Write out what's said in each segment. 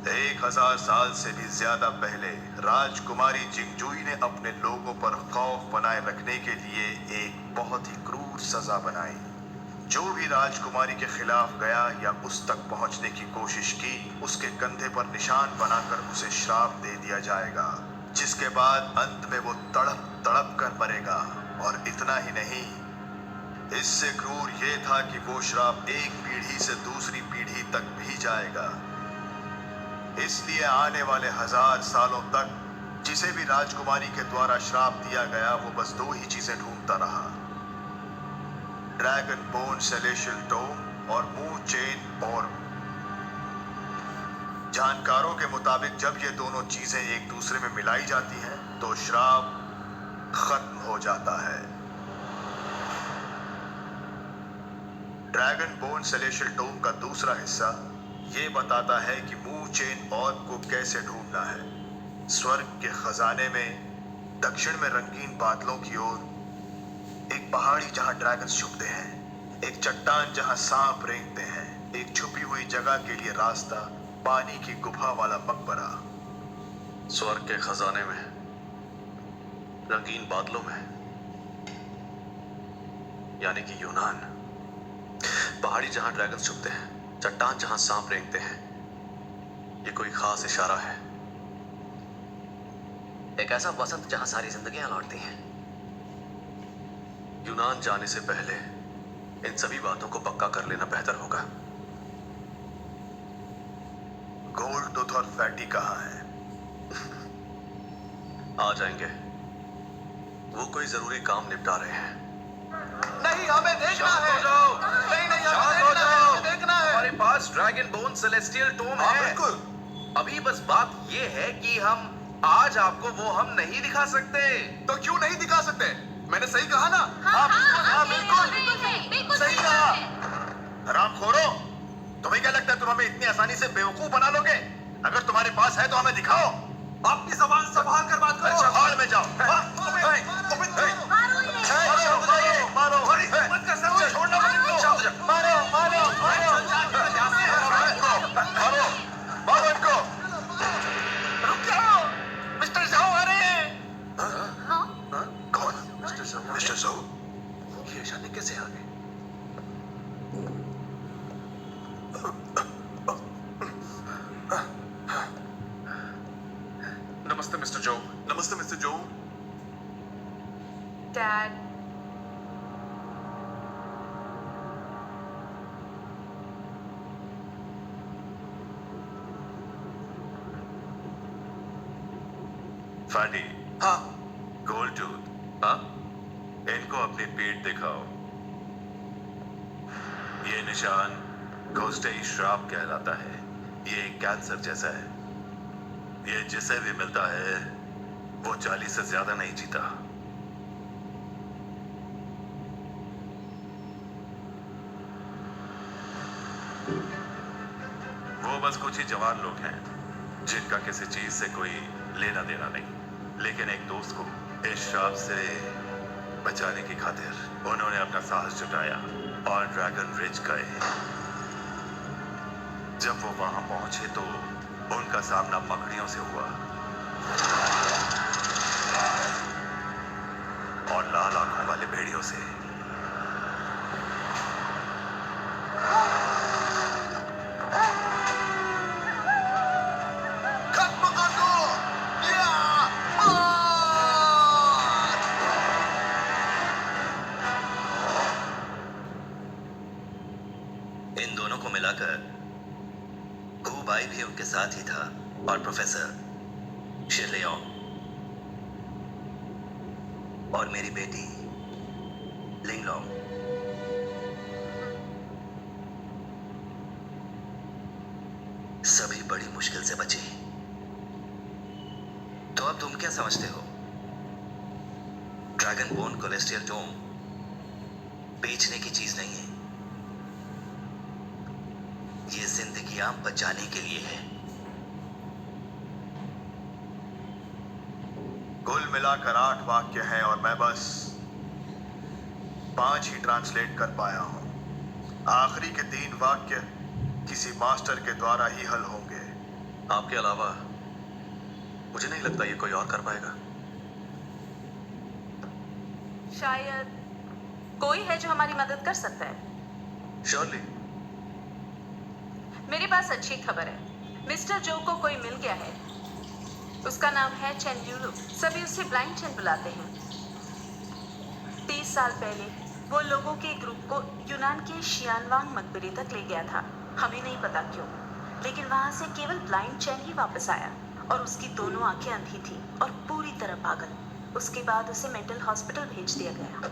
1000 साल से भी ज्यादा पहले राजकुमारी जिंगजुई ने अपने लोगों पर खौफ बनाए रखने के लिए एक बहुत ही क्रूर सजा बनाई। जो भी राजकुमारी के खिलाफ गया या उस तक पहुंचने की कोशिश की, उसके कंधे पर निशान बनाकर उसे श्राप दे दिया जाएगा, जिसके बाद अंत में वो तड़प तड़प कर मरेगा। और इतना ही नहीं, इससे क्रूर ये था कि वो श्राप एक पीढ़ी से दूसरी पीढ़ी तक भी जाएगा। इसलिए आने वाले 1000 सालों तक जिसे भी राजकुमारी के द्वारा श्राप दिया गया, वो बस 2 ही चीजें ढूंढता रहा, ड्रैगन बोन सेलेशियल टोम और मून चेन और। जानकारों के मुताबिक जब ये दोनों चीजें एक दूसरे में मिलाई जाती हैं, तो श्राप खत्म हो जाता है। ड्रैगन बोन सेलेशियल टोम का दूसरा हिस्सा ये बताता है कि मून चेन ऑर्ब को कैसे ढूंढना है। स्वर्ग के खजाने में दक्षिण में रंगीन बादलों की ओर एक पहाड़ी जहां ड्रैगन्स छुपते हैं, एक चट्टान जहां सांप रेंगते हैं, एक छुपी हुई जगह के लिए रास्ता, पानी की गुफा वाला मकबरा। स्वर्ग के खजाने में, रंगीन बादलों में, यानी कि यूनान। पहाड़ी जहां ड्रैगन्स छुपते हैं, चट्टान जहां सांप रेंगते हैं। ये कोई खास इशारा है। एक ऐसा वसंत जहां सारी जिंदगियां लौटती हैं। यूनान जाने से पहले इन सभी बातों को पक्का कर लेना बेहतर होगा। गोल्ड टूथ और फैटी कहाँ है? आ जाएंगे, वो कोई जरूरी काम निपटा रहे हैं। नहीं, हमें देखना है। नहीं नहीं, हमें देखना है। हमारे पास ड्रैगन बोन सेलेस्टियल टोम है। बिल्कुल। अभी बस बात ये है कि हम आज आपको वो हम नहीं दिखा सकते। तो क्यों नहीं दिखा सकते? मैंने सही कहा ना? हाँ, बिल्कुल सही कहा। हरामखोरो, तुम्हें क्या लगता है तुम हमें इतनी आसानी से बेवकूफ बना लोगे? अगर तुम्हारे पास है तो हमें दिखाओ। अपनी जबान संभाल कर बात करो। अच्छा, हाल में जाओ। मारो मत कर सर, छोड़ना मत इनको। मारो मारो मारो मारो मारो इनको। रुक जाओ, मिस्टर झाओ आ रहे हैं। कौन? मिस्टर ज़ो? ये अचानक कैसे आ गए? नमस्ते मिस्टर जो। नमस्ते मिस्टर जो। Dad, fatty. हाँ। गोल्ड टूथ, हाँ? इनको अपनी पीठ दिखाओ। ये निशान घोस्टेई श्राप कहलाता है। ये एक कैंसर जैसा है। ये जिसे भी मिलता है वो 40 से ज्यादा नहीं जीता। वो बस कुछ ही जवान लोग हैं जिनका किसी चीज से कोई लेना देना नहीं, लेकिन एक दोस्त को इस श्राप से बचाने की खातिर उन्होंने अपना साहस जुटाया और ड्रैगन रिज गए। जब वो वहां पहुंचे तो उनका सामना मकड़ियों से हुआ और लाल आंखों वाले भेड़ियों से। खत्म कर दो। इन दोनों को मिलाकर गू भाई भी उनके साथ ही था, और प्रोफेसर शिरलियोंग और मेरी बेटी लिंगलोंग। सभी बड़ी मुश्किल से बचे। तो अब तुम क्या समझते हो? ड्रैगन बोन कोलेस्ट्रियल टोम बेचने की चीज नहीं है। ये जिंदगियां बचाने के लिए है। कुल मिलाकर 8 वाक्य हैं और मैं बस 5 ही ट्रांसलेट कर पाया हूं। आखिरी के 3 वाक्य किसी मास्टर के द्वारा ही हल होंगे। आपके अलावा मुझे नहीं लगता ये कोई और कर पाएगा। शायद कोई है जो हमारी मदद कर सकता है। श्योरली। मेरे पास अच्छी खबर है। मिस्टर जो को कोई मिल गया है। उसका नाम है चेन ल्यूलू। सभी उसे ब्लाइंड चेन बुलाते हैं। 30 साल पहले वो लोगों के ग्रुप को यूनान के शियानवांग मकबरे तक ले गया था। हमें नहीं पता क्यों, लेकिन वहां से केवल ब्लाइंड चेन ही वापस आया और उसकी दोनों आंखें अंधी थी और पूरी तरह पागल। उसके बाद उसे मेंटल हॉस्पिटल भेज दिया गया।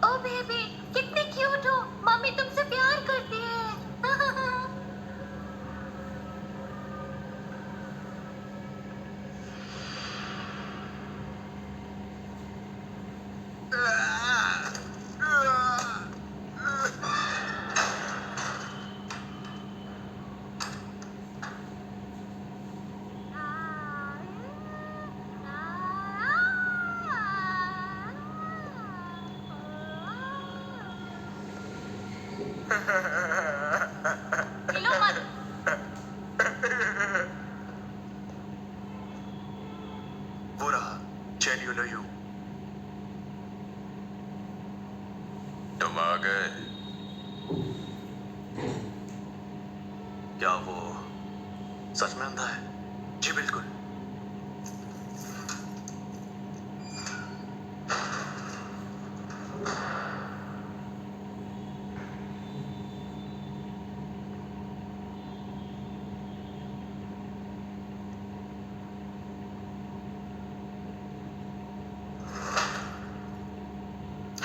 ओ बेबी, कितने क्यूट हो। मम्मी तुमसे प्यार करती है। हिलो मत। वो रहा चेन ल्यूलू। तुम आ गए। क्या वो सच में अंधा है? जी बिल्कुल।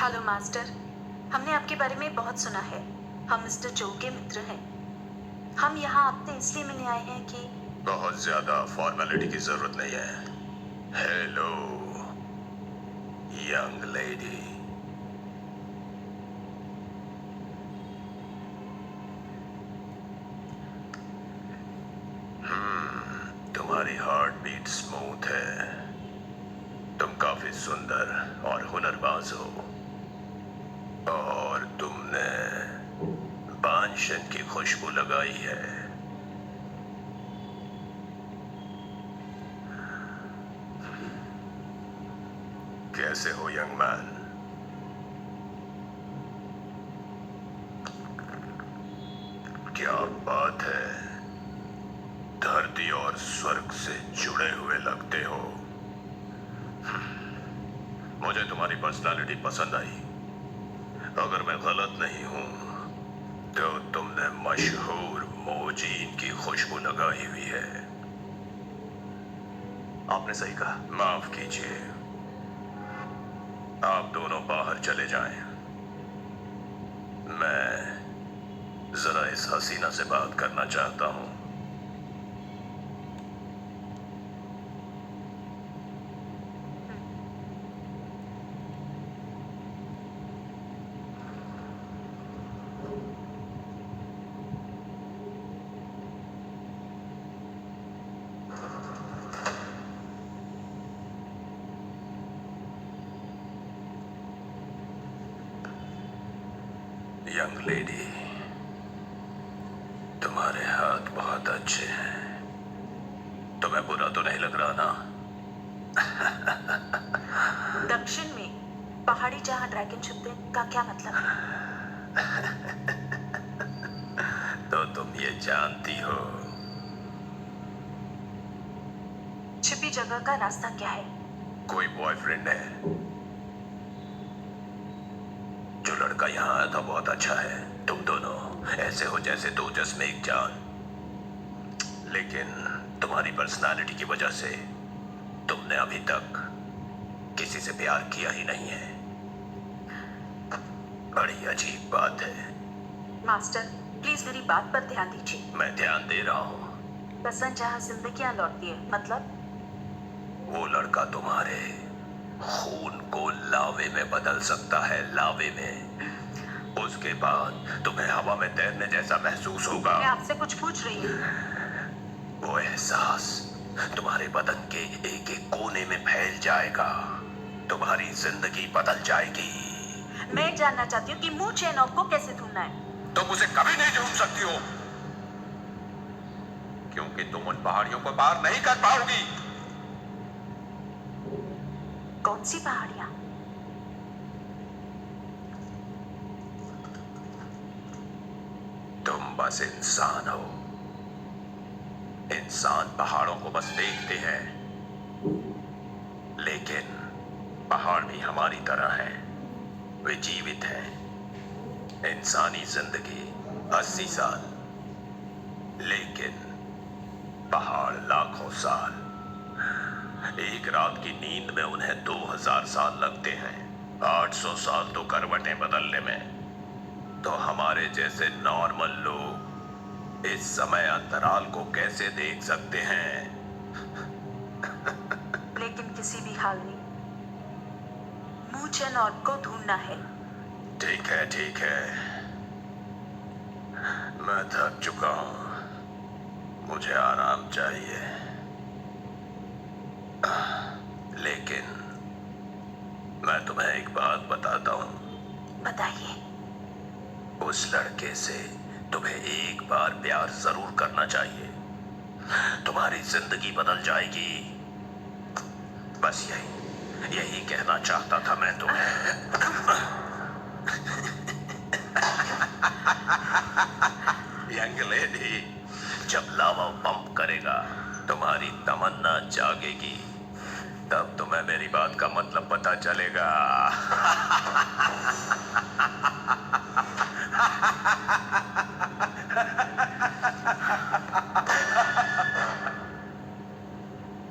हेलो मास्टर, हमने आपके बारे में बहुत सुना है। हम मिस्टर जो के मित्र हैं। हम यहाँ आपसे इसलिए मिलने आए हैं कि बहुत ज्यादा फॉर्मेलिटी की जरूरत नहीं है। Hello young lady. तुम्हारी हार्ट बीट स्मूथ है। तुम काफी सुंदर और हुनरबाज हो और तुमने बांशन की खुशबू लगाई है। कैसे हो यंग मैन? क्या बात है, धरती और स्वर्ग से जुड़े हुए लगते हो। मुझे तुम्हारी पर्सनालिटी पसंद आई। अगर मैं गलत नहीं हूं तो तुमने मशहूर मोजीन की खुशबू लगाई हुई है। आपने सही कहा। माफ कीजिए, आप दोनों बाहर चले जाएं। मैं जरा इस हसीना से बात करना चाहता हूं। यंग लेडी, तुम्हारे हाथ बहुत अच्छे हैं। तुम्हें बुरा तो नहीं लग रहा ना? दक्षिण में पहाड़ी जहाँ ड्रैगन छुपते हैं का क्या मतलब है? तो तुम ये जानती हो छिपी जगह का रास्ता क्या है? कोई बॉयफ्रेंड है? जो लड़का यहाँ आया था बहुत अच्छा है। तुम दोनों ऐसे हो जैसे दो जिस्म एक जान। लेकिन तुम्हारी पर्सनालिटी की वजह से तुमने अभी तक किसी से प्यार किया ही नहीं है। बड़ी अजीब बात है। मास्टर, प्लीज मेरी बात पर ध्यान दीजिए। मैं ध्यान दे रहा हूँ। पसंद जहाँ जिंदगियां लौटती है, मतलब वो लड़का तुम्हारे खून को लावे में बदल सकता है, लावे में। उसके बाद तुम्हें हवा में तैरने जैसा महसूस होगा। मैं आपसे कुछ पूछ रही हूँ। वो एहसास तुम्हारे बदन के एक एक कोने में फैल जाएगा। तुम्हारी जिंदगी बदल जाएगी। मैं जानना चाहती हूँ कि मुंह चेनॉक को कैसे ढूंढना है। तुम उसे कभी नहीं ढूंढ सकती हो। क्योंकि तुम उन पहाड़ियों को पार नहीं कर पाओगी। कौन सी पहाड़ियां? तुम बस इंसान हो। इंसान पहाड़ों को बस देखते हैं, लेकिन पहाड़ भी हमारी तरह है, वे जीवित हैं। इंसानी जिंदगी 80 साल, लेकिन पहाड़ लाखों साल। एक रात की नींद में उन्हें 2000 साल लगते हैं, 800 साल तो करवटें बदलने में। तो हमारे जैसे नॉर्मल लोग इस समय अंतराल को कैसे देख सकते हैं? लेकिन किसी भी हाल में मूचन ऑर्ब को ढूंढना है। ठीक है, ठीक है। मैं थक चुका हूं, मुझे आराम चाहिए। लेकिन मैं तुम्हें एक बात बताता हूं। बताइए। उस लड़के से तुम्हें एक बार प्यार जरूर करना चाहिए, तुम्हारी जिंदगी बदल जाएगी। बस यही कहना चाहता था मैं तुम्हें। यंग लेडी, जब लावा पंप करेगा, तुम्हारी तमन्ना जागेगी, तब तुम्हें मेरी बात का मतलब पता चलेगा।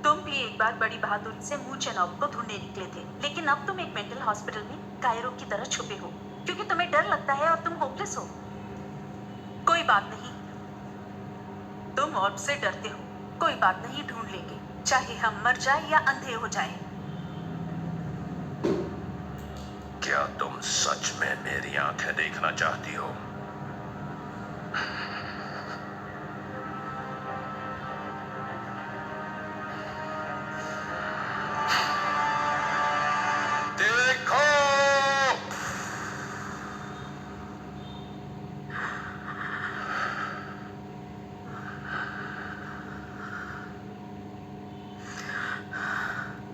तुम भी एक बार बड़ी बहादुरी से मूचन ऑर्ब को ढूंढने निकले थे, लेकिन अब तुम एक मेंटल हॉस्पिटल में कायरो की तरह छुपे हो, क्योंकि तुम्हें डर लगता है और तुम होपलेस हो। कोई बात नहीं, तुम ऑर्ब से डरते हो, कोई बात नहीं, ढूंढ लेंगे, चाहे हम मर जाए या अंधे हो जाए। क्या तुम सच में मेरी आंखें देखना चाहती हो? देखो,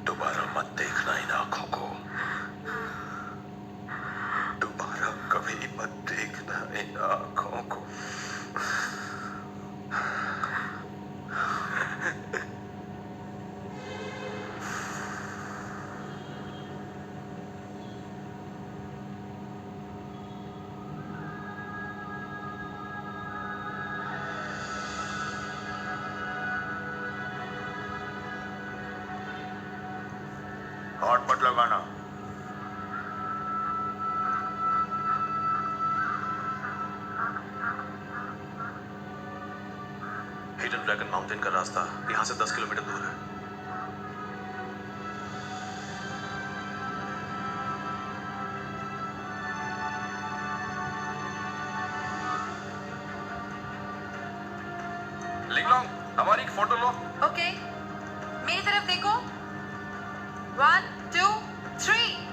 दोबारा मत देखना इन आंखों को, दोबारा कभी मत देखना इन आंखों को। हॉट मत लगाना। हिडन ड्रैगन माउंटेन का रास्ता यहाँ से 10 किलोमीटर दूर है। लिंगलोंग, हमारी एक फोटो लो। ओके, मेरी तरफ देखो। 1 2 3।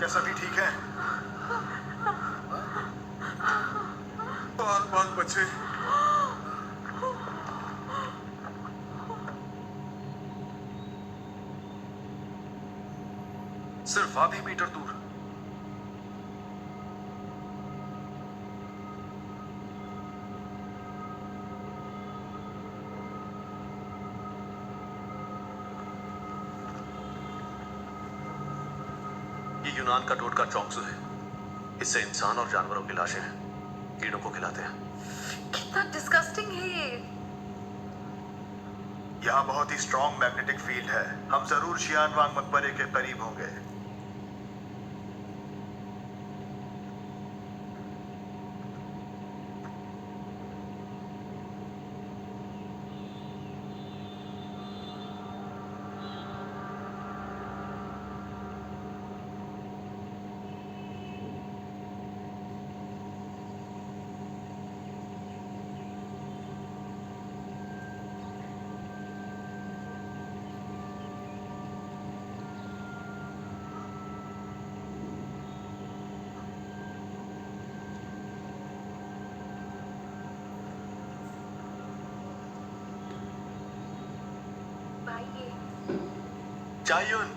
क्या सभी ठीक है? बहुत बहुत बचे। सिर्फ आधे मीटर दूर। ये यूनान का टोटका चौंक्सू है। इससे इंसान और जानवरों की लाशें कीड़ों को खिलाते हैं। कितना डिस्गस्टिंग है ये। यहाँ बहुत ही स्ट्रॉन्ग मैग्नेटिक फील्ड है। हम जरूर शियानवांग मकबरे के करीब होंगे। भाई ये चायुन,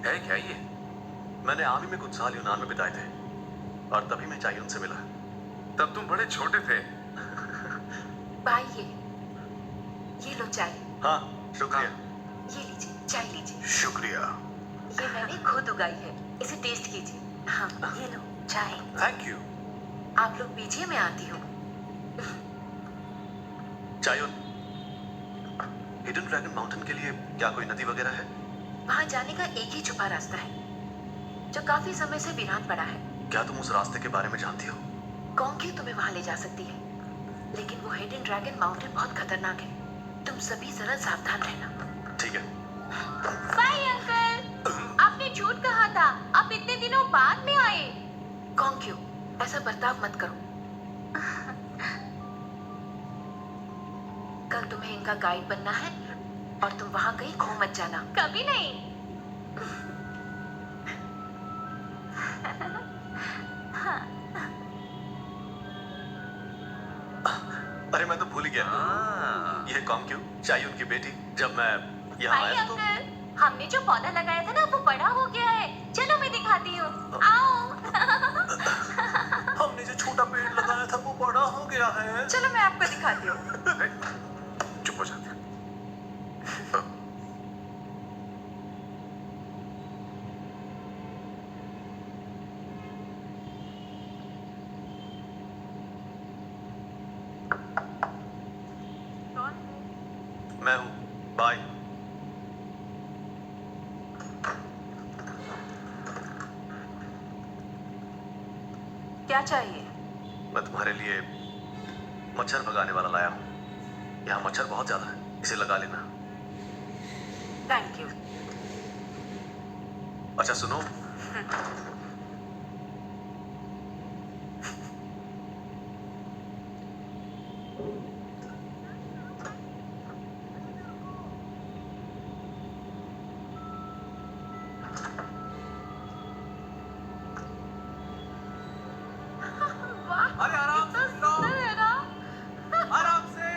है क्या ये? मैंने आर्मी में कुछ साल यूनान में बिताए थे और तभी मैं चायुन से मिला। तब तुम बड़े छोटे थे। भाई ये लो चाय। हाँ, शुक्रिया। ये लीजिए चाय लीजिए। शुक्रिया। ये मैंने खुद उगाई है, इसे टेस्ट कीजिए। हाँ ये लो चाय। Thank you. आप लोग पीजिए, मैं आती हूँ। चायुन, हिडन ड्रैगन माउंटेन के लिए क्या कोई नदी वगैरह है? वहाँ जाने का एक ही छुपा रास्ता है जो काफी समय से वीरान पड़ा है। क्या तुम उस रास्ते के बारे में जानती हो? कौन तुम्हें वहाँ ले जा सकती है, लेकिन वो हिडन ड्रैगन माउंटेन बहुत खतरनाक है। तुम सभी जरा सावधान रहना। ठीक है। बाय अंकल, आपने झूठ कहा था, आप इतने दिनों बाद में आए। कौन क्यों? ऐसा बर्ताव मत करो। कल तुम्हें इनका गाइड बनना है और तुम वहां कहीं खो मत जाना। कभी नहीं। अरे मैं तो भूल ही गया। ये कौन क्यों? चायुन की बेटी। जब मैं यहाँ बाय आया तो अंकल, हमने जो पौधा लगाया था ना वो बड़ा हो गया है। चलो मैं दिखाती हूँ, आओ। हमने जो छोटा पेड़ लगाया था वो बड़ा हो गया है। चलो मैं आपको दिखाती हूँ। चुप हो जाते। मैं हूँ। बाय। क्या चाहिए? मैं तुम्हारे लिए मच्छर भगाने वाला लाया हूँ। यहाँ मच्छर बहुत ज्यादा है, इसे लगा लेना। Thank you. अच्छा सुनो, अरे आराम से लो, है ना? आराम से।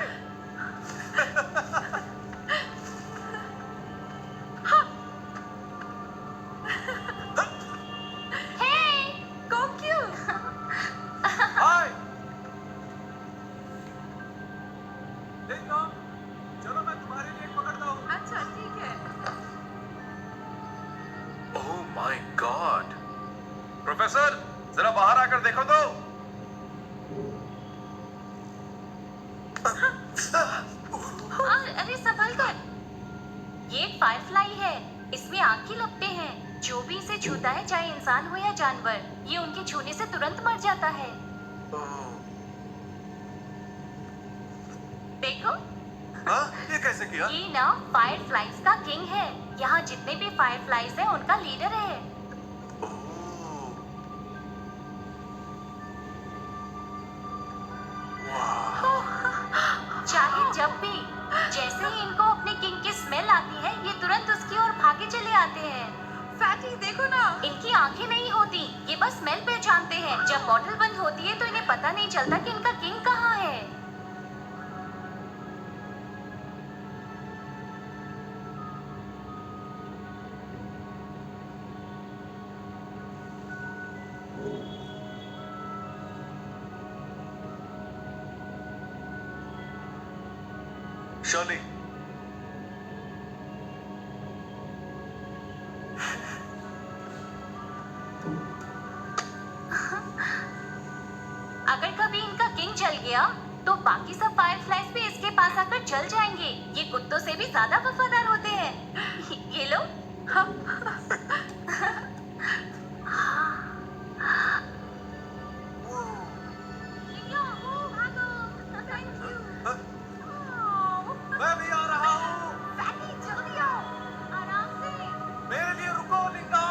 कौन क्यों? हाय। देखो, चलो मैं तुम्हारे लिए पकड़ता हूँ। अच्छा ठीक है। Oh my God. प्रोफेसर, जरा बाहर आकर देखो तो। अरे संभल कर, ये एक फायरफ्लाई है। इसमें आंखें लगते हैं। जो भी इसे छूता है, चाहे इंसान हो या जानवर, ये उनके छूने से तुरंत मर जाता है। देखो, हाँ, ये कैसे किया? ये ना फायरफ्लाइज का किंग है। यहाँ जितने भी फायरफ्लाइज हैं, उनका लीडर है। ओह, चाहे जब भी, जैसे ही इनको अपने किंग की स्मेल आती है, ये तुरंत उसकी ओर भागे चले आते हैं। फैटी देखो ना। इनकी आंखें नहीं होती, ये बस स्मेल पहचानते हैं। जब बॉटल बंद होती है तो इन्हें पता नहीं चलता कि इनका किंग कहाँ है। शर्ली, अगर कभी इनका किंग जल गया तो बाकी सब फायरफ्लाइज भी इसके पास आकर जल जाएंगे। ये कुत्तों से भी ज्यादा वफादार होते हैं। ये लो। मैं भी आ रहा हूँ। जल्दी आओ, आराम से। मेरे लिए रुको लिंगा।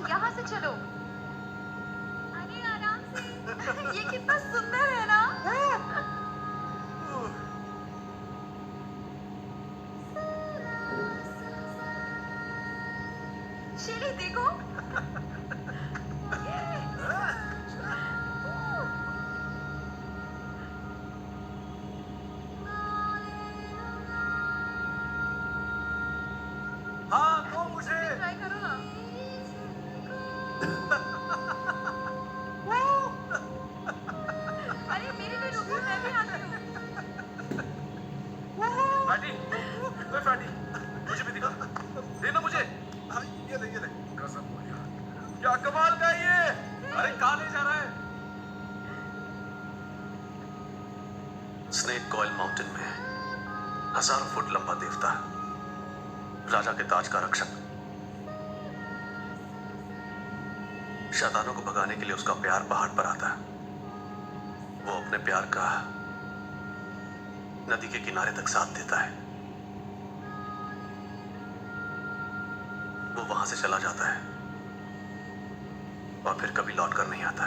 यहाँ से चलो। अरे आराम से। ये कितना सुंदर है ना। शेली देखो। हाँ तो मुझे ट्राई करो ना। अरे मेरे लिए रुको, मैं भी आती हूँ। फैटी, ओए फैटी, मुझे भी दिखा। देना मुझे। हाँ, ये ले, ये ले। गजब हो गया। क्या कमाल का है ये। अरे कहाँ ले जा रहा है? स्नेक कॉइल माउंटेन में हजारों फुट लंबा देवता, राजा के ताज का रक्षक, शैतानों को भगाने के लिए उसका प्यार पहाड़ पर आता है। वो अपने प्यार का नदी के किनारे तक साथ देता है। वो वहां से चला जाता है और फिर कभी लौट कर नहीं आता।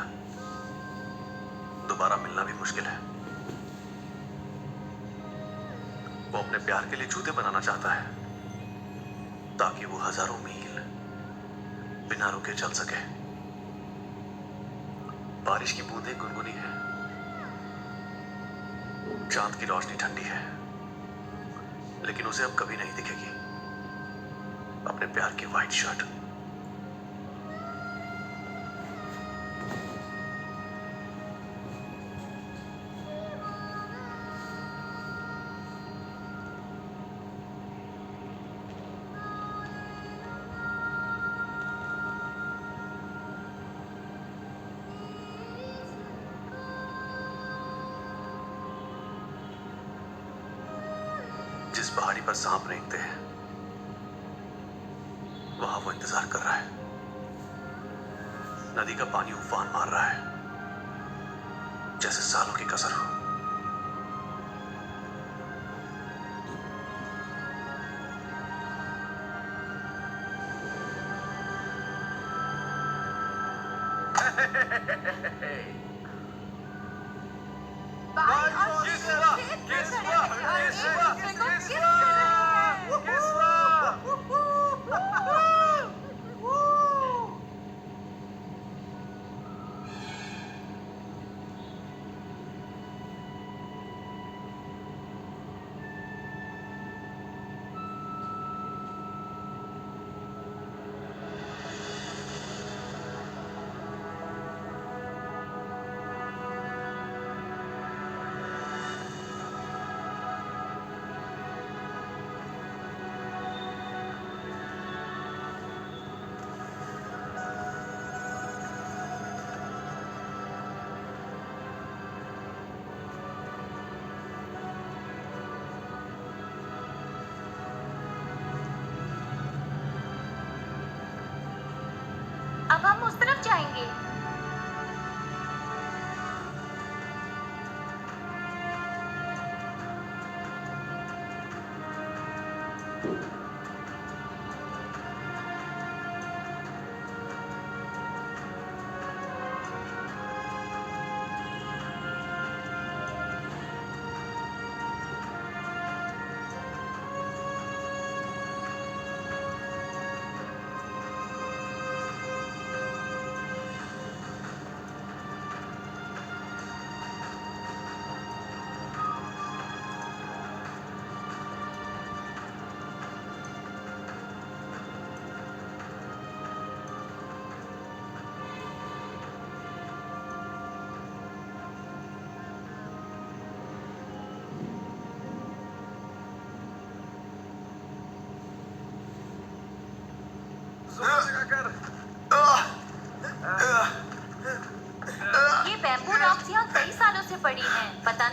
दोबारा मिलना भी मुश्किल है। वो अपने प्यार के लिए जूते बनाना चाहता है ताकि वो हजारों मील बिना रुके चल सके। बारिश की बूंदें गुनगुनी है, चांद की रोशनी ठंडी है, लेकिन उसे अब कभी नहीं दिखेगी अपने प्यार की व्हाइट शर्ट। जिस पहाड़ी पर सांप रेंगते हैं वहां वो इंतजार कर रहा है। नदी का पानी उफान मार रहा है जैसे सालों की कसर हो। किस हुआ? किस हुआ? किस हुआ? किस हुआ? किस हुआ? अब हम उस तरफ जाएंगे।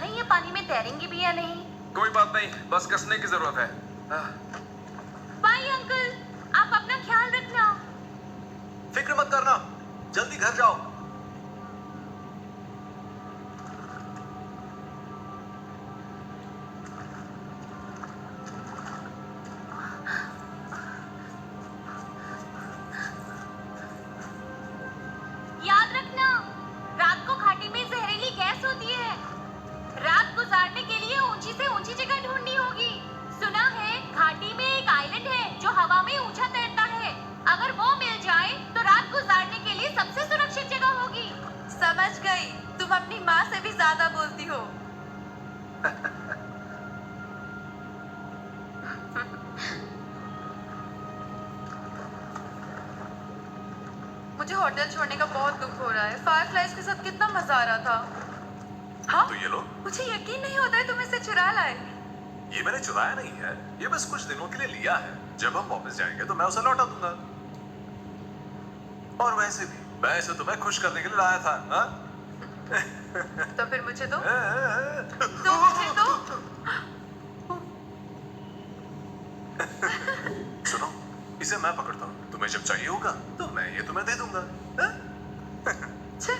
नहीं ये पानी में तैरेंगे भी या नहीं। कोई बात नहीं, बस कसने की जरूरत है। बाय अंकल, आप अपना ख्याल रखना। फिक्र मत करना, जल्दी घर जाओ। याद रखना, रात को घाटी में जहरीली गैस होती है। रात गुजारने के लिए ऊंची से ऊंची जगह ढूंढनी होगी। सुना है घाटी में एक आइलैंड है जो हवा में ऊंचा तैरता है। अगर वो मिल जाए तो रात गुजारने के लिए सबसे सुरक्षित जगह होगी। समझ गई, तुम अपनी माँ से भी ज्यादा बोलती हो। मुझे होटल छोड़ने का बहुत दुख हो रहा है। फायरफ्लाइज के साथ कितना मजा आ रहा था। हाँ, तो ये लो। मुझे यकीन नहीं होता है तुम इसे चुरा लाए। ये मैंने चुराया नहीं है, ये बस कुछ दिनों के लिए लिया है। जब हम वापस जाएंगे तो मैं उसे लौटा दूंगा। और वैसे भी मैं इसे तुम्हें खुश करने के लिए लाया था। हाँ? तो फिर मुझे दो। तो तो मुझे दो। सुनो, इसे मैं पकड़ता हूँ। तुम्हें जब चाहिए होगा तो मैं ये तुम्हें दे दूंगा। हाँ? छे,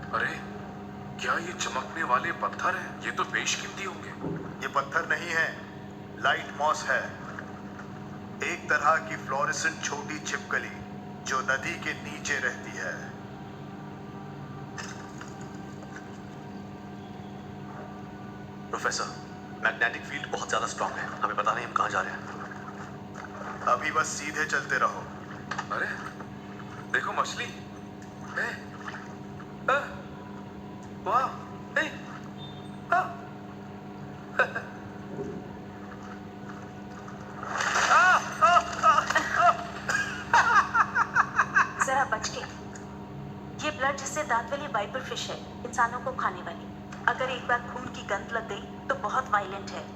अरे क्या ये चमकने वाले पत्थर हैं? ये तो बेशकीमती होंगे। ये पत्थर नहीं है, लाइट मॉस है। एक तरह की फ्लोरेसेंट छोटी छिपकली जो नदी के नीचे रहती है। प्रोफेसर, मैग्नेटिक फील्ड बहुत ज्यादा स्ट्रांग है, हमें पता नहीं हम कहाँ जा रहे हैं। अभी बस सीधे चलते रहो। अरे देखो मछली। ए, वाह, ए, जरा बच के। ये ब्लड जिससे दांत वाली वाइपर फिश है, इंसानों को खाने वाली। अगर एक बार खून की गंध लग गई तो बहुत वायलेंट है।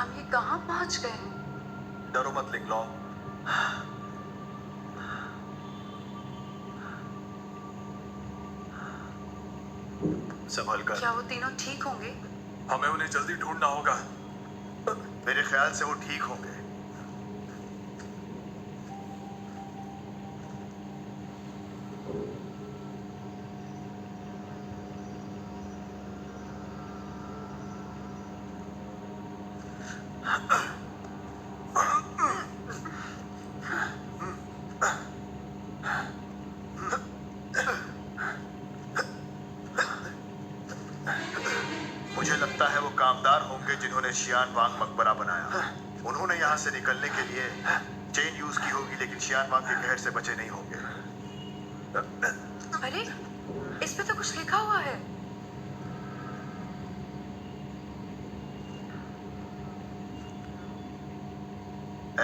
मैम, ये कहाँ पहुँच गए? डरो मत लिंगलॉ, संभल कर। क्या वो तीनों ठीक होंगे? हमें उन्हें जल्दी ढूंढना होगा। मेरे ख्याल से वो ठीक होंगे। मुझे लगता है वो कामदार होंगे जिन्होंने शियान वांग मकबरा बनाया। उन्होंने यहाँ से निकलने के लिए चेन यूज की होगी, लेकिन शियान वांग के कहर से बचे नहीं होंगे। अरे, इस पे तो कुछ लिखा हुआ है।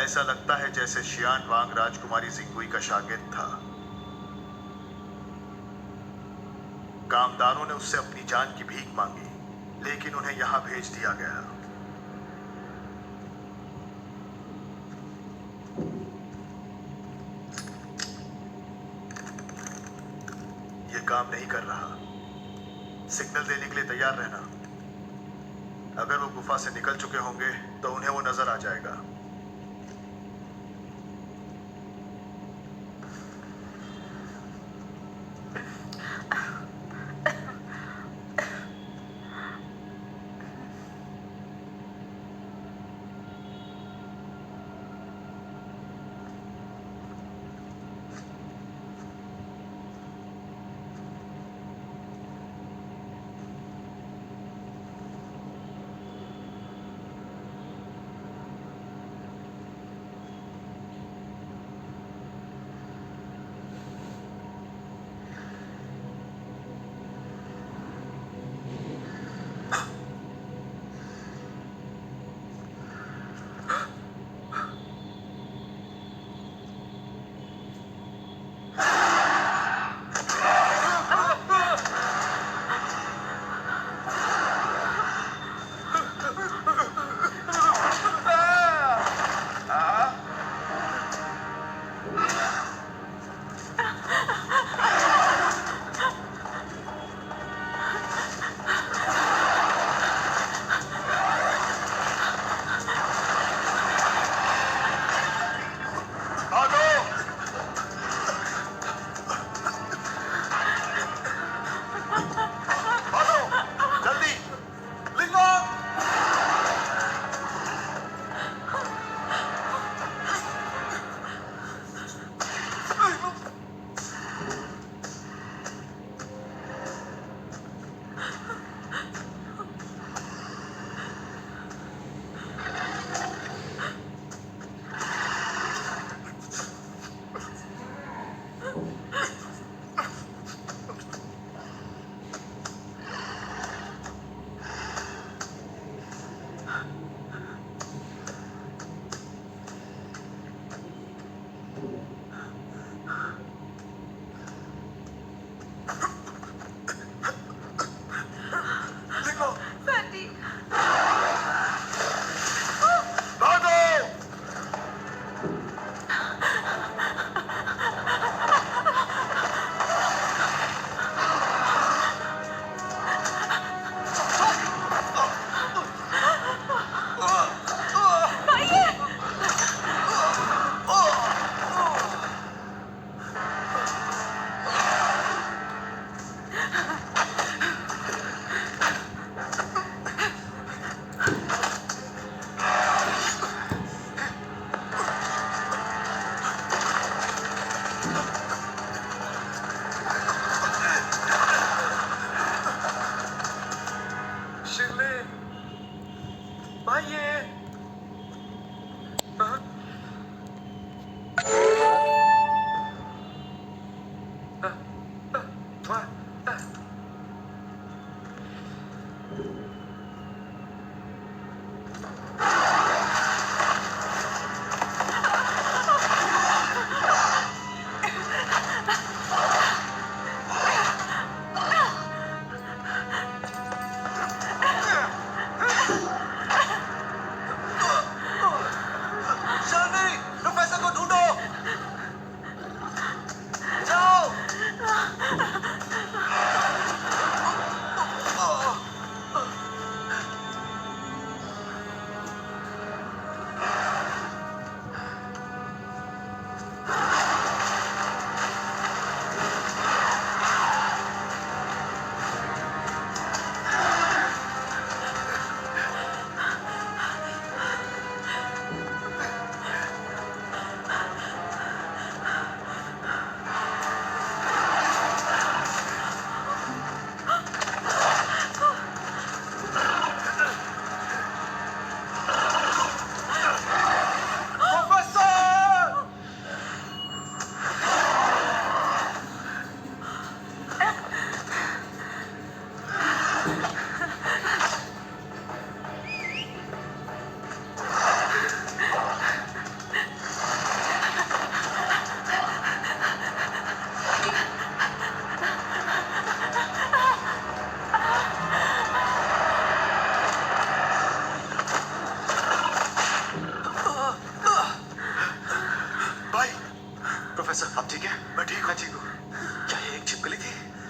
ऐसा लगता है जैसे शियान वांग राजकुमारी जिंगुई का शागिर्द था। कामदारों ने उससे अपनी जान की भीख मांगी, लेकिन उन्हें यहां भेज दिया गया। ये काम नहीं कर रहा। सिग्नल देने के लिए तैयार रहना। अगर वो गुफा से निकल चुके होंगे तो उन्हें वो नजर आ जाएगा।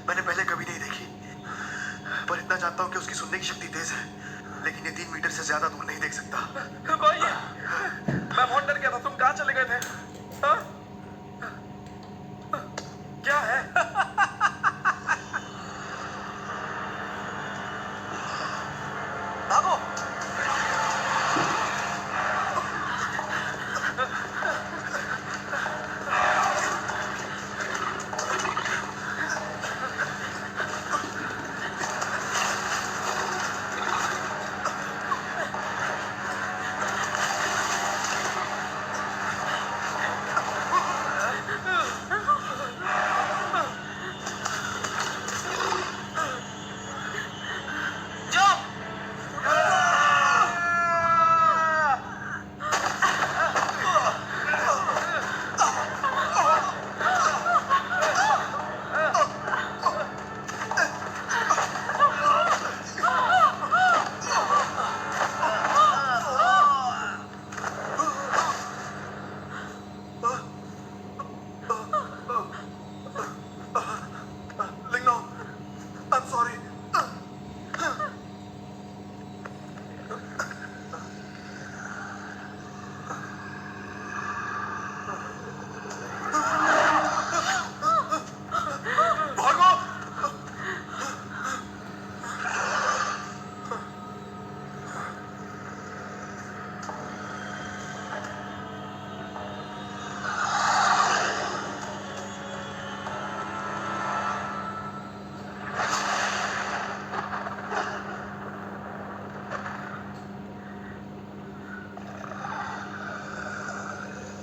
मैंने पहले कभी नहीं देखी, पर इतना जानता हूँ कि उसकी सुनने की शक्ति तेज है, लेकिन ये 3 मीटर से ज्यादा दूर नहीं देख सकता। भाई, मैं बहुत डर गया था। तुम कहाँ चले गए थे? हाँ? क्या है? भागो!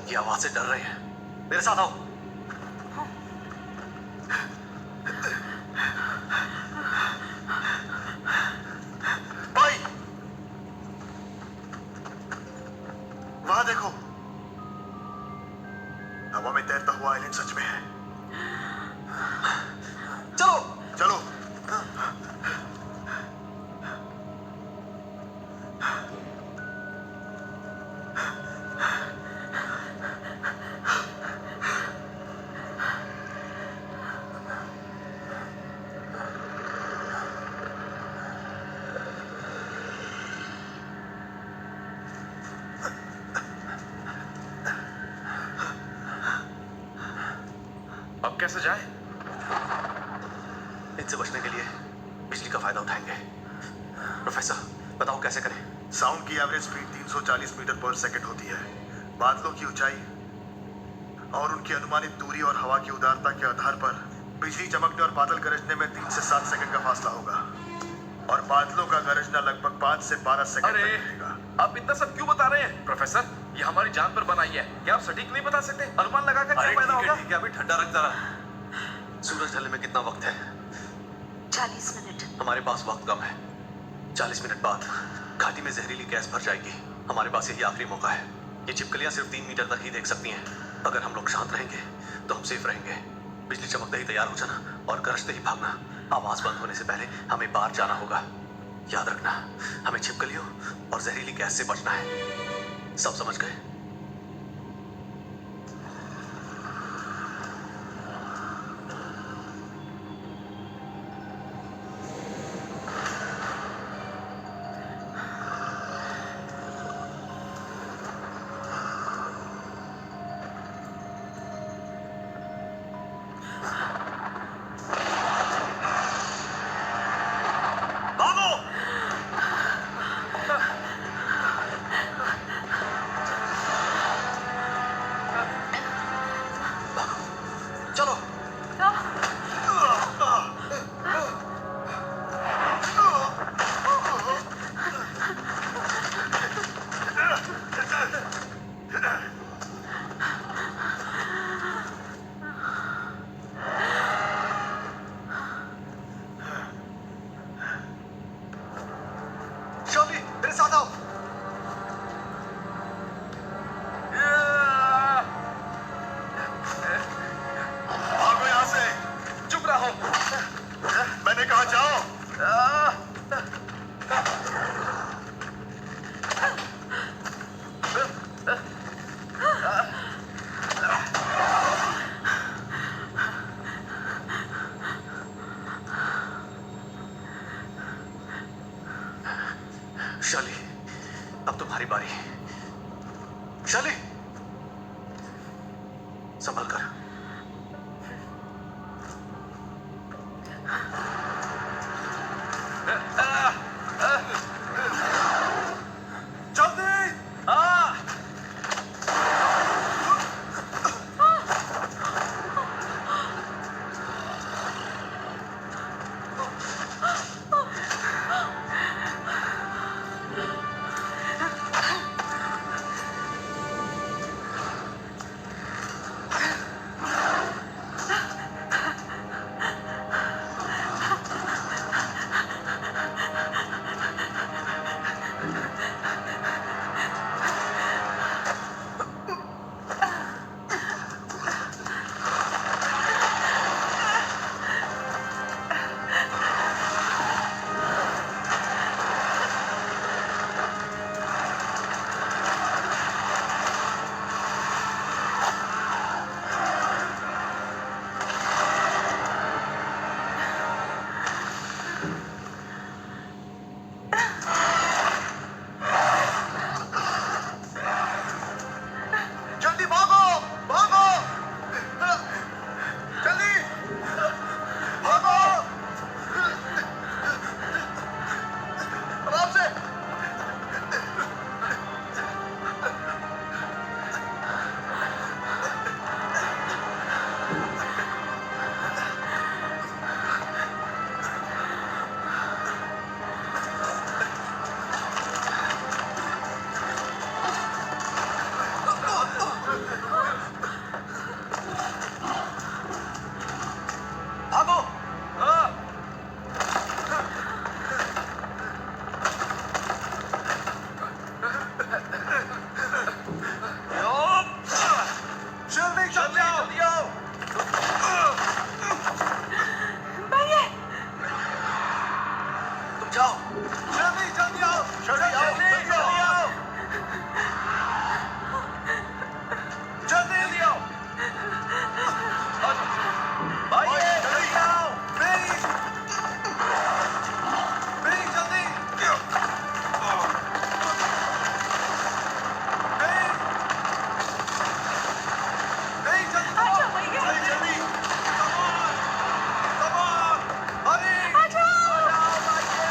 ये आवाज से डर रहे हैं। मेरे साथ आओ। भाई, वहां देखो, हवा में तैरता हुआ आइलैंड सच में है। चलो चलो। अब कैसे जाए? इनसे बचने के लिए बिजली का फायदा उठाएंगे। प्रोफेसर, बताओ कैसे करें? साउंड की एवरेज स्पीड 340 मीटर पर सेकंड होती है। बादलों की ऊंचाई और उनकी अनुमानित दूरी और हवा की उदारता के आधार पर बिजली चमकने और बादल गरजने में 3 से 7 सेकंड का फासला होगा, और बादलों का गरजना लगभग 5 से 12 सेकंड अरे, तक रहेगा। आप इतना सब क्यों बता रहे हैं? प्रोफेसर, ये हमारी जान पर बनाई है। क्या आप सटीक नहीं बता सकते? अनुमान लगाकर क्या फायदा होगा? ठीक है, अभी ठंडा रख जरा। सूरज ढलने में कितना वक्त है? 40 मिनट। हमारे पास वक्त कम है। 40 मिनट बाद घाटी में जहरीली गैस भर जाएगी। हमारे पास यही आखिरी मौका है। ये छिपकलियां सिर्फ 3 मीटर तक ही देख सकती हैं। अगर हम लोग शांत रहेंगे तो हम सेफ रहेंगे। बिजली चमकते ही तैयार हो जाना और गरजते ही भागना। आवाज बंद होने से पहले हमें बाहर जाना होगा। याद रखना, हमें छिपकलियों और जहरीली गैस से बचना है। सब समझ गए? चलो। शॉली, मेरे साथ आओ। भागो यहाँ से। चुप रहो। मैंने कहा जाओ। शाली, अब तुम्हारी बारी। शाली, संभल कर। जल्दी आ! जल्दी भागो, भागो, जल्दी भागो, आराम से। भागो। जल्दी जल्दी जल्दी आओ। तुम जाओ। जल्दी जल्दी आओ। जल्दी आओ। जल्दी आओ। जल्दी आओ। भाई जल्दी आओ। मेरी जल्दी। नहीं जल्दी जल्दी जल्दी। Come on, hurry. आ जाओ भाइये।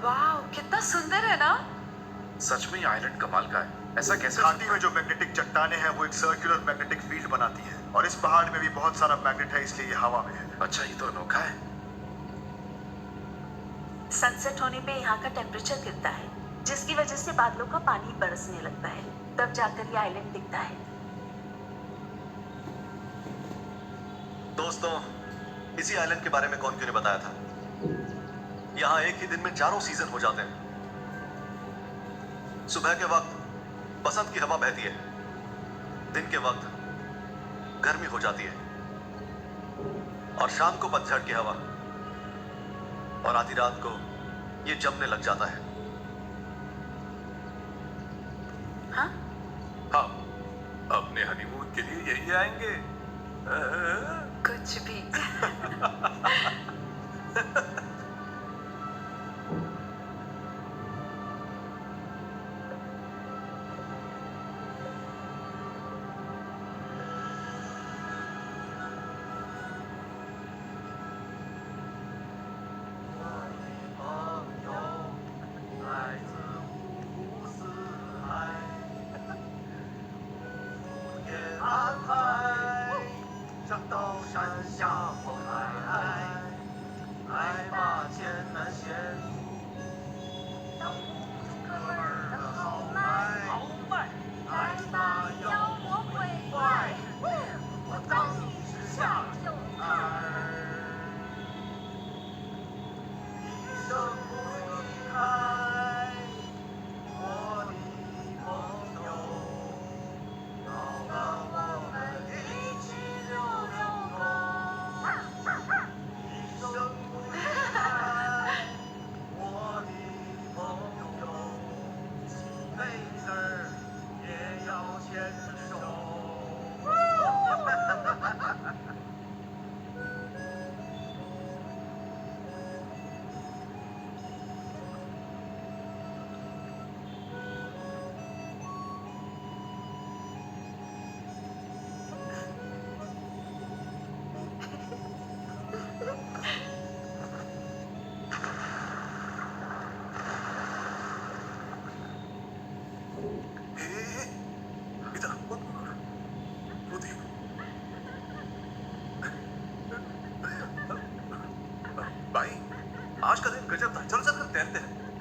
वाह, कितना सुंदर है ना। सच में ये आइलैंड कमाल का है। ऐसा कैसे? घाटी में जो मैग्नेटिक चट्टानें हैं वो एक सर्कुलर मैग्नेटिक फील्ड बनाती हैं और इस पहाड़ में भी बहुत सारा मैग्नेट है, इसलिए ये हवा में है। अच्छा, ये तो अनोखा है। सनसेट होने पे यहाँ का टेम्परेचर गिरता है, जिसकी वजह से बादलों का पानी बरसने लगता है, तब जाकर ये आइलैंड दिखता है। दोस्तों, इसी आइलैंड के बारे में कौन क्यों नहीं बताया था? यहाँ एक ही दिन में 4 सीजन हो जाते हैं। सुबह के वक्त बसंत की हवा बहती है, दिन के वक्त गर्मी हो जाती है और शाम को पतझड़ की हवा, और आधी रात को ये जमने लग जाता है। हाँ? हम अपने हनीमून के लिए यही आएंगे। कुछ भी।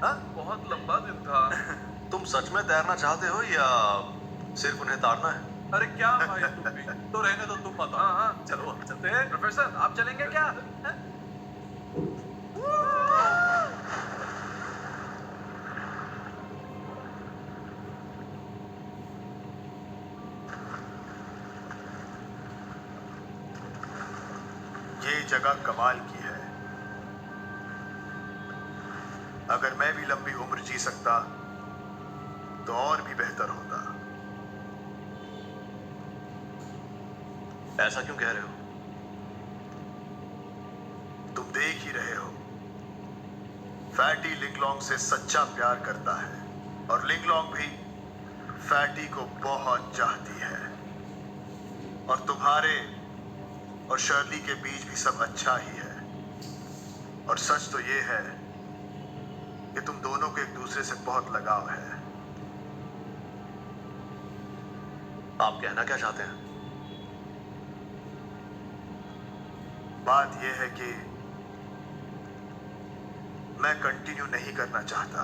हाँ? बहुत लंबा दिन था। तुम सच में तैरना चाहते हो या सिर्फ उन्हें ताड़ना है? अरे क्या भाई तुम भी। तो रहने दो, तुम बताओ। हाँ हाँ चलो अब चलते हैं। प्रोफेसर आप चलेंगे क्या? ये जगह कमाल की है। अगर मैं भी लंबी उम्र जी सकता तो और भी बेहतर होता। ऐसा क्यों कह रहे हो? तुम देख ही रहे हो, फैटी लिंगलोंग से सच्चा प्यार करता है और लिंगलोंग भी फैटी को बहुत चाहती है। और तुम्हारे और शर्ली के बीच भी सब अच्छा ही है। और सच तो ये है कि तुम दोनों को एक दूसरे से बहुत लगाव है। आप कहना क्या चाहते हैं? बात यह है कि मैं कंटिन्यू नहीं करना चाहता।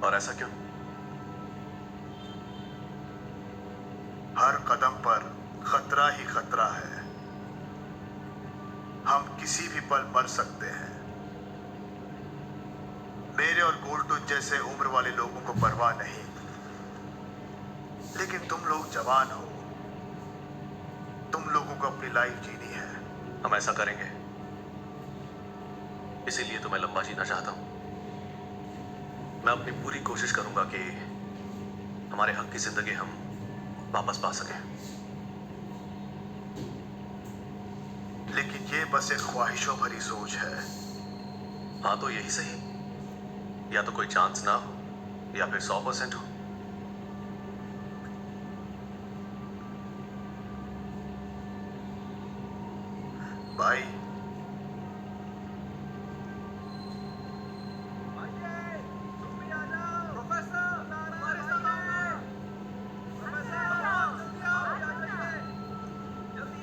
और ऐसा क्यों? हर कदम पर खतरा ही खतरा है। हम किसी भी पल मर सकते हैं। मेरे और गोल्डटूथ जैसे उम्र वाले लोगों को परवाह नहीं, लेकिन तुम लोग जवान हो। तुम लोगों को अपनी लाइफ जीनी है। हम ऐसा करेंगे, इसीलिए तो मैं लंबा जीना चाहता हूं। मैं अपनी पूरी कोशिश करूंगा कि हमारे हक की जिंदगी हम वापस पा सकें। लेकिन ये बस एक ख्वाहिशों भरी सोच है। हाँ तो यही सही, या तो कोई चांस ना हो या फिर 100% हो। भाई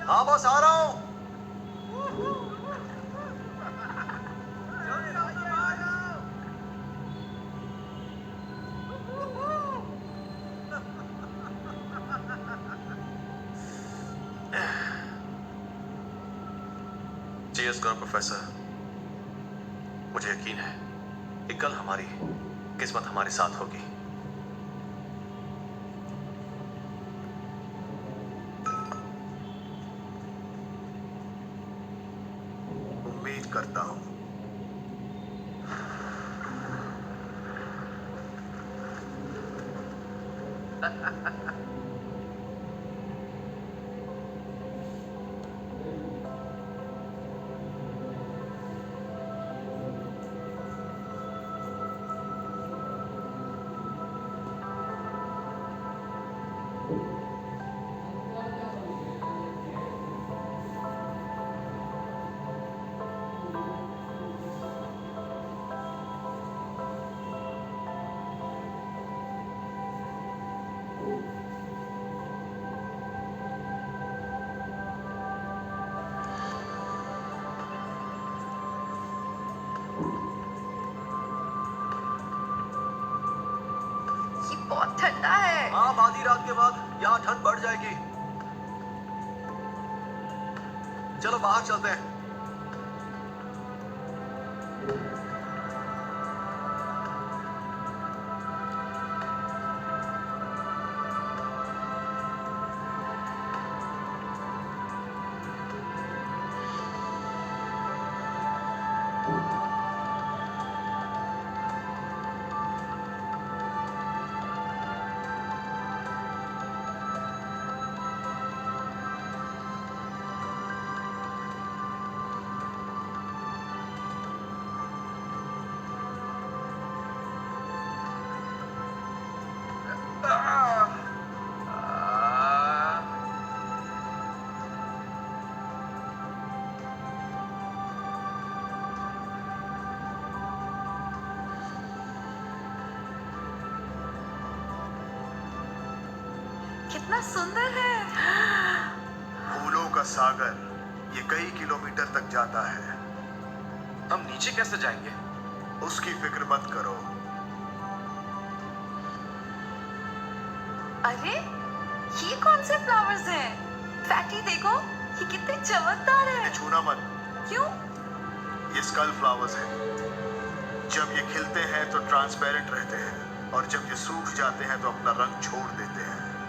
हाँ बस आ रहा हूं। चीयर्स करो प्रोफेसर। मुझे यकीन है कि कल हमारी किस्मत हमारे साथ होगी। उम्मीद करता हूं। ये बहुत ठंडा है। हाँ आधी रात के बाद यहाँ ठंड बढ़ जाएगी। चलो बाहर चलते हैं। कितना सुंदर है। का सागर ये कई किलोमीटर तक जाता है। हम नीचे कैसे जाएंगे? उसकी फिक्र मत करो। अरे ये कौन से फ्लावर्स हैं? फैटी देखो, ये कितने चमकदार इन्हें हैं। छूना मत, क्यों? ये स्कल फ्लावर्स हैं। जब ये खिलते हैं तो ट्रांसपेरेंट रहते हैं और जब ये सूख जाते हैं तो अपना रंग छोड़ देते हैं।